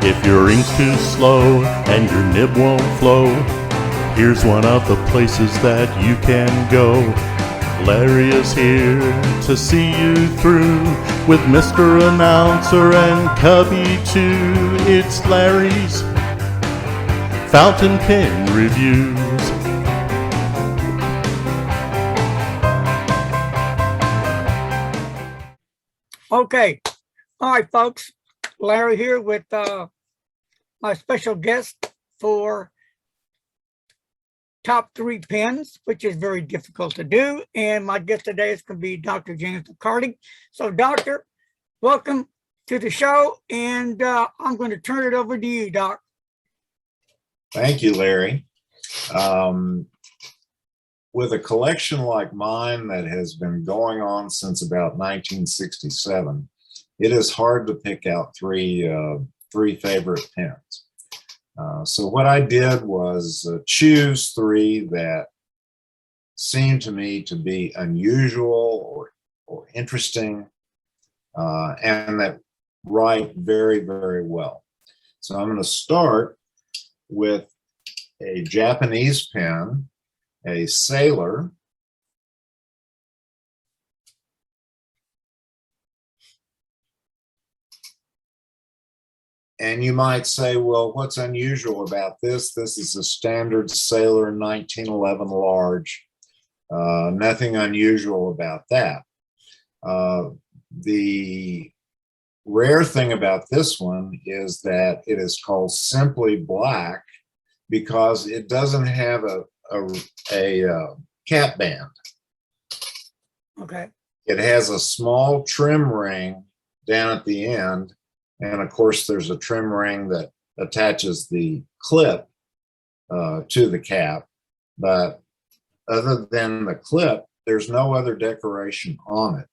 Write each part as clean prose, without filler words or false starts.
If your ink's too slow and your nib won't flow, here's one of the places that you can go. Larry is here to see you through with Mr. Announcer and Cubby too. It's Larry's Fountain Pen Reviews. Okay. All right, folks. Larry here with my special guest for top 3 pens, which is very difficult to do. And my guest today is going to be Dr. James McCarty. So, Doctor, welcome to the show. And I'm going to turn it over to you, Doc. Thank you, Larry. With a collection like mine that has been going on since about 1967, it is hard to pick out three favorite pens. So what I did was choose 3 that seemed to me to be unusual or interesting, and that write very, very well. So I'm going to start with a Japanese pen, a Sailor, and you might say, well, what's unusual about this? This is a standard Sailor 1911 large. Nothing unusual about that. The rare thing about this one is that it is called simply black because it doesn't have a cap band. Okay. It has a small trim ring down at the end, and of course there's a trim ring that attaches the clip to the cap, but other than the clip, there's no other decoration on it.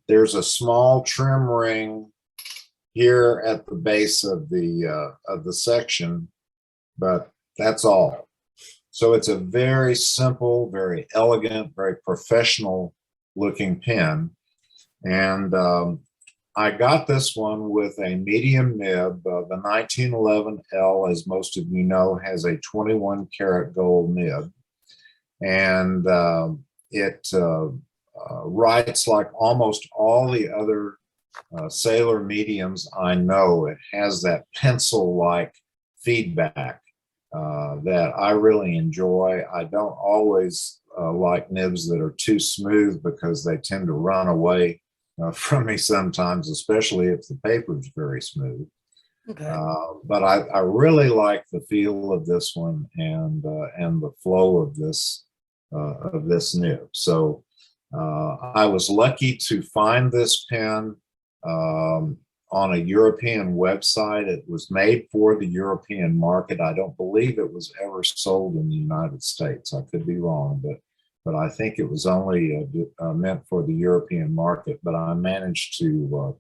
There's a small trim ring here at the base of the section, but that's all. So it's a very simple, very elegant, very professional looking pen. And I got this one with a medium nib. The 1911L, as most of you know, has a 21 karat gold nib. And it writes like almost all the other Sailor mediums I know. It has that pencil-like feedback that I really enjoy. I don't always like nibs that are too smooth because they tend to run away from me sometimes, especially if the paper is very smooth. Okay. But I really like the feel of this one and the flow of this nib. So I was lucky to find this pen on a European website. It was made for the European market. I don't believe it was ever sold in the United States. I could be wrong, but I think it was only meant for the European market. But I managed to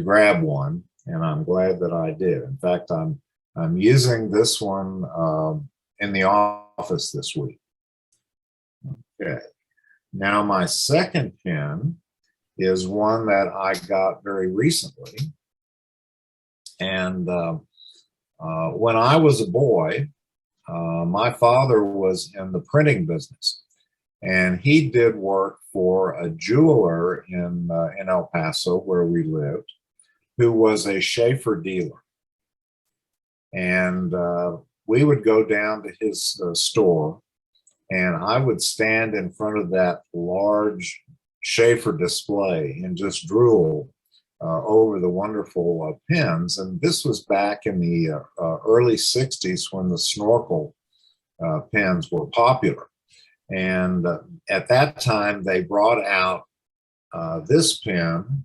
grab one, and I'm glad that I did. In fact, I'm using this one in the office this week. Okay. Now my second pen is one that I got very recently. And when I was a boy, my father was in the printing business, and he did work for a jeweler in El Paso, where we lived, who was a Schaefer dealer. And we would go down to his store, and I would stand in front of that large Schaefer display and just drool over the wonderful pens. And this was back in the early 60s when the snorkel pens were popular. And at that time, they brought out this pen,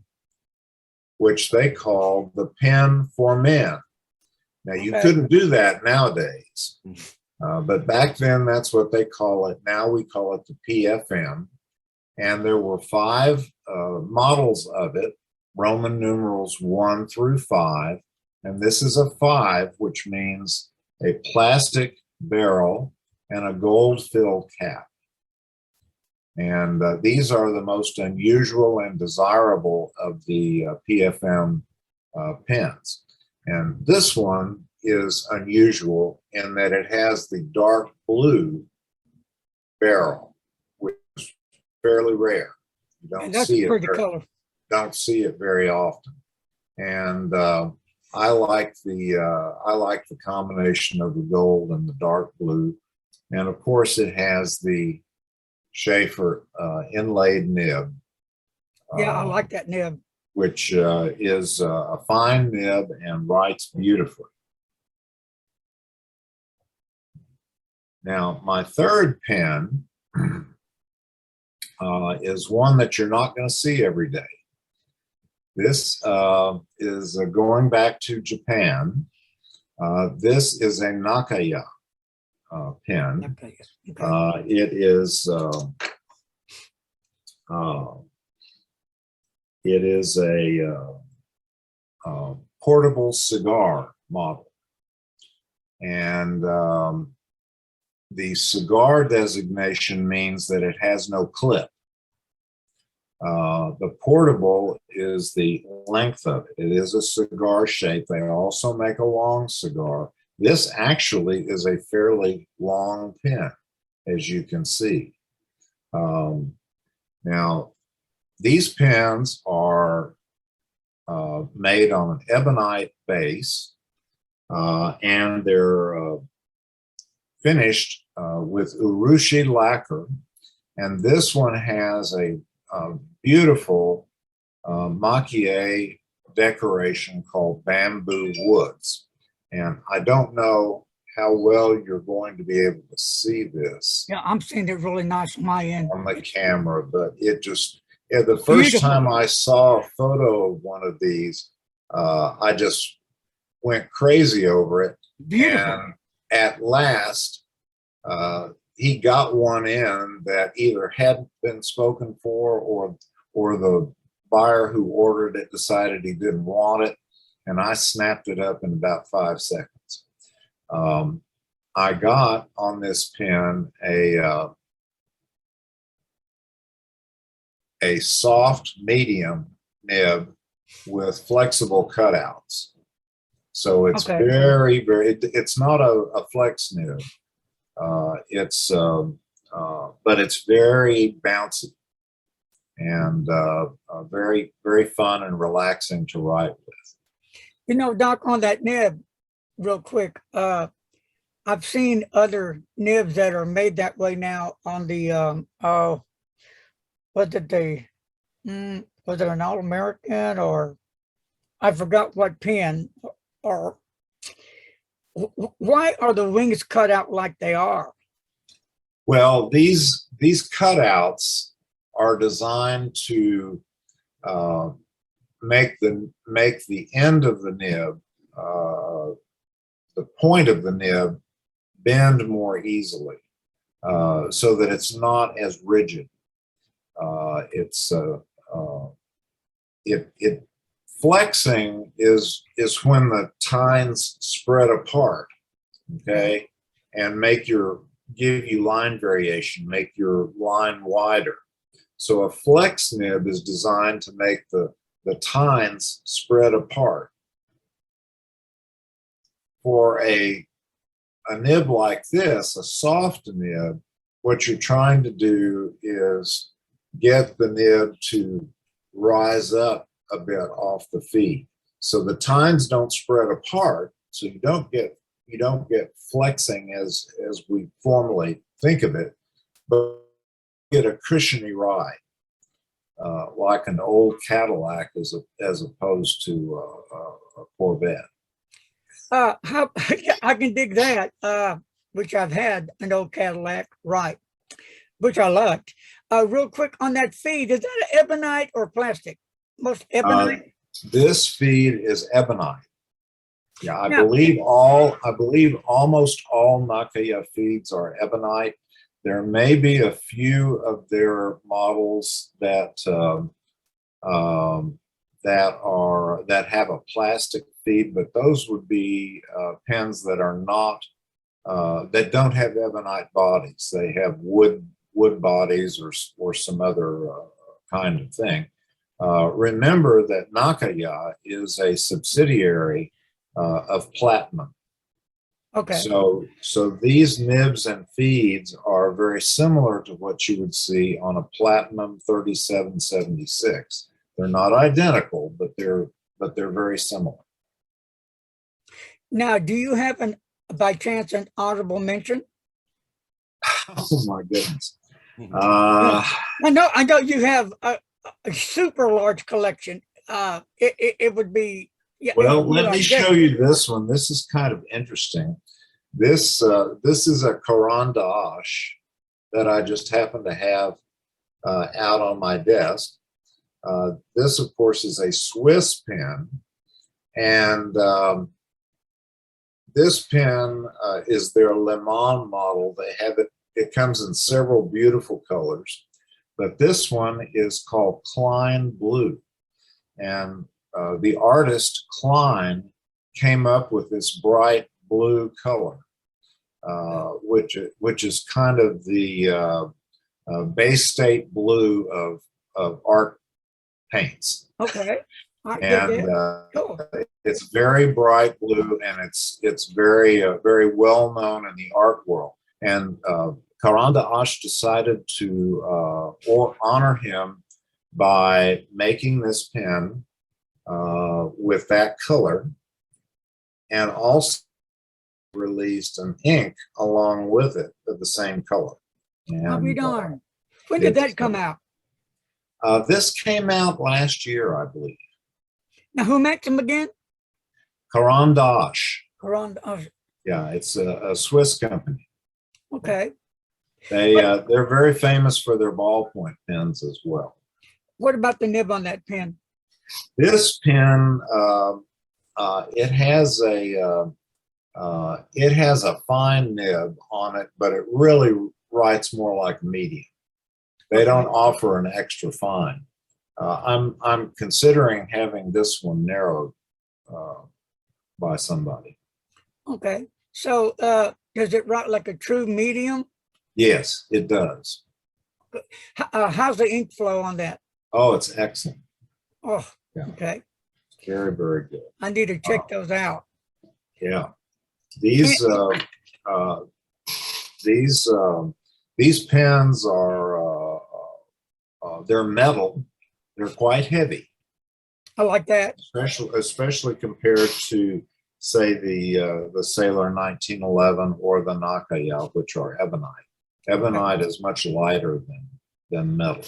which they called the Pen for Men. Now, you couldn't do that nowadays, but back then, that's what they call it. Now we call it the PFM. And there were 5 models of it, Roman numerals 1 through 5. And this is a 5, which means a plastic barrel and a gold-filled cap. And these are the most unusual and desirable of the PFM pens. And this one is unusual in that it has the dark blue barrel, which is fairly rare. You And that's a pretty color. don't see it very often. And I like the combination of the gold and the dark blue. And of course, it has the Schaefer inlaid nib. Yeah, I like that nib. Which is a fine nib and writes beautifully. Now, my third pen is one that you're not going to see every day. This is going back to Japan. This is a Nakayama pen. Okay. It is a portable cigar model. And the cigar designation means that it has no clip. The portable is the length of it. It is a cigar shape. They also make a long cigar. This actually is a fairly long pen, as you can see. Now, these pens are made on an ebonite base, and they're finished with urushi lacquer. And this one has a beautiful makie decoration called bamboo woods. And I don't know how well you're going to be able to see this. Yeah, I'm seeing it really nice on my end. On the camera, but it just, yeah, the first time I saw a photo of one of these, I just went crazy over it. Beautiful. And at last, he got one in that either hadn't been spoken for, or the buyer who ordered it decided he didn't want it, and I snapped it up in about 5 seconds. I got on this pen a soft medium nib with flexible cutouts. So it's very, it's not a flex nib. But it's very bouncy and very, very fun and relaxing to write with. You know, Doc, on that nib, real quick, I've seen other nibs that are made that way now on the, was it an All-American, or I forgot what pen, or why are the wings cut out like they are? Well, these cutouts are designed to make the end of the nib, the point of the nib, bend more easily, so that it's not as rigid. Flexing is when the tines spread apart, okay, and give you line variation, make your line wider. So a flex nib is designed to make the tines spread apart. For a nib like this, a soft nib, what you're trying to do is get the nib to rise up a bit off the feed, so the tines don't spread apart, so you don't get flexing as we formally think of it, but get a cushiony ride, like an old Cadillac as opposed to a Corvette. How I can dig that, which I've had an old Cadillac, right, which I liked. Real quick on that feed, is that an ebonite or plastic? Most ebonite. This feed is ebonite. Yeah, I believe almost all Nakayama feeds are ebonite. There may be a few of their models that have a plastic feed, but those would be pens that are not that don't have ebonite bodies. They have wood bodies or some other kind of thing. Remember that Nakayama is a subsidiary of platinum. Okay. So these nibs and feeds are very similar to what you would see on a platinum 3776. They're not identical, but they're very similar. Now, do you have by chance, an honorable mention? Oh my goodness. I know you have a super large collection. It would be, yeah. Well, let me show you this one. This is kind of interesting. This is a Caran d'Ache that I just happen to have out on my desk. This, of course, is a Swiss pen, and this pen is their Le Mans model. They have it. It comes in several beautiful colors, but this one is called Klein Blue, and the artist Klein came up with this bright blue color, which is kind of the Bay State blue of art paints. Okay. And cool. it's very bright blue, and it's very very well known in the art world. And Caran d'Ache decided to honor him by making this pen with that color, and also released an ink along with it of the same color. I'll be darned. When did that come out? This came out last year, I believe. Now, who makes them again? Caran d'Ache. Caran d'Ache. Yeah, it's a Swiss company. Okay. They're very famous for their ballpoint pens as well. What about the nib on that pen? This pen, it has a fine nib on it, but it really writes more like medium. They don't offer an extra fine. I'm considering having this one narrowed by somebody. Okay. So does it write like a true medium? Yes, it does. How's the ink flow on that? Oh, it's excellent. Oh, yeah. Okay. Very, very good. I need to check those out. Yeah. These pens are they're metal. They're quite heavy. I like that. Especially compared to, say, the Sailor 1911 or the Nakayama, which are ebonite. Ebonite is much lighter than metal.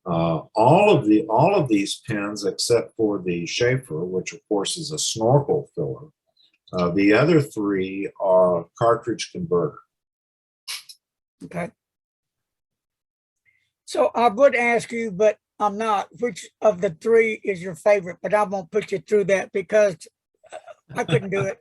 All of these pens, except for the Schaefer, which of course is a snorkel filler, the other three are cartridge converter. Okay. So I would ask you, but I'm not, which of the three is your favorite? But I won't put you through that because I couldn't do it.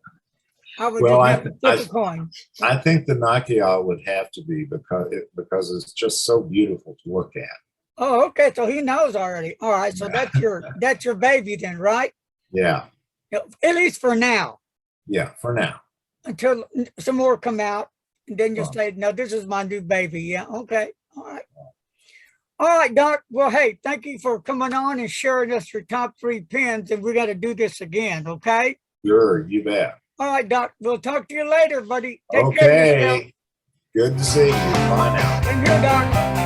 I would just have to flip a coin. I think the Nakayama would have to be because it's just so beautiful to look at. Oh, okay. So he knows already. All right. So that's your baby then, right? Yeah. At least for now. Yeah, for now. Until some more come out, and then you say, no, this is my new baby. Yeah. Okay. All right. All right, Doc. Well, hey, thank you for coming on and sharing us your top 3 pens, and we got to do this again. Okay. Sure, you bet. All right, Doc. We'll talk to you later, buddy. Take care of yourself. Good to see you. Bye now. Same here, Doc.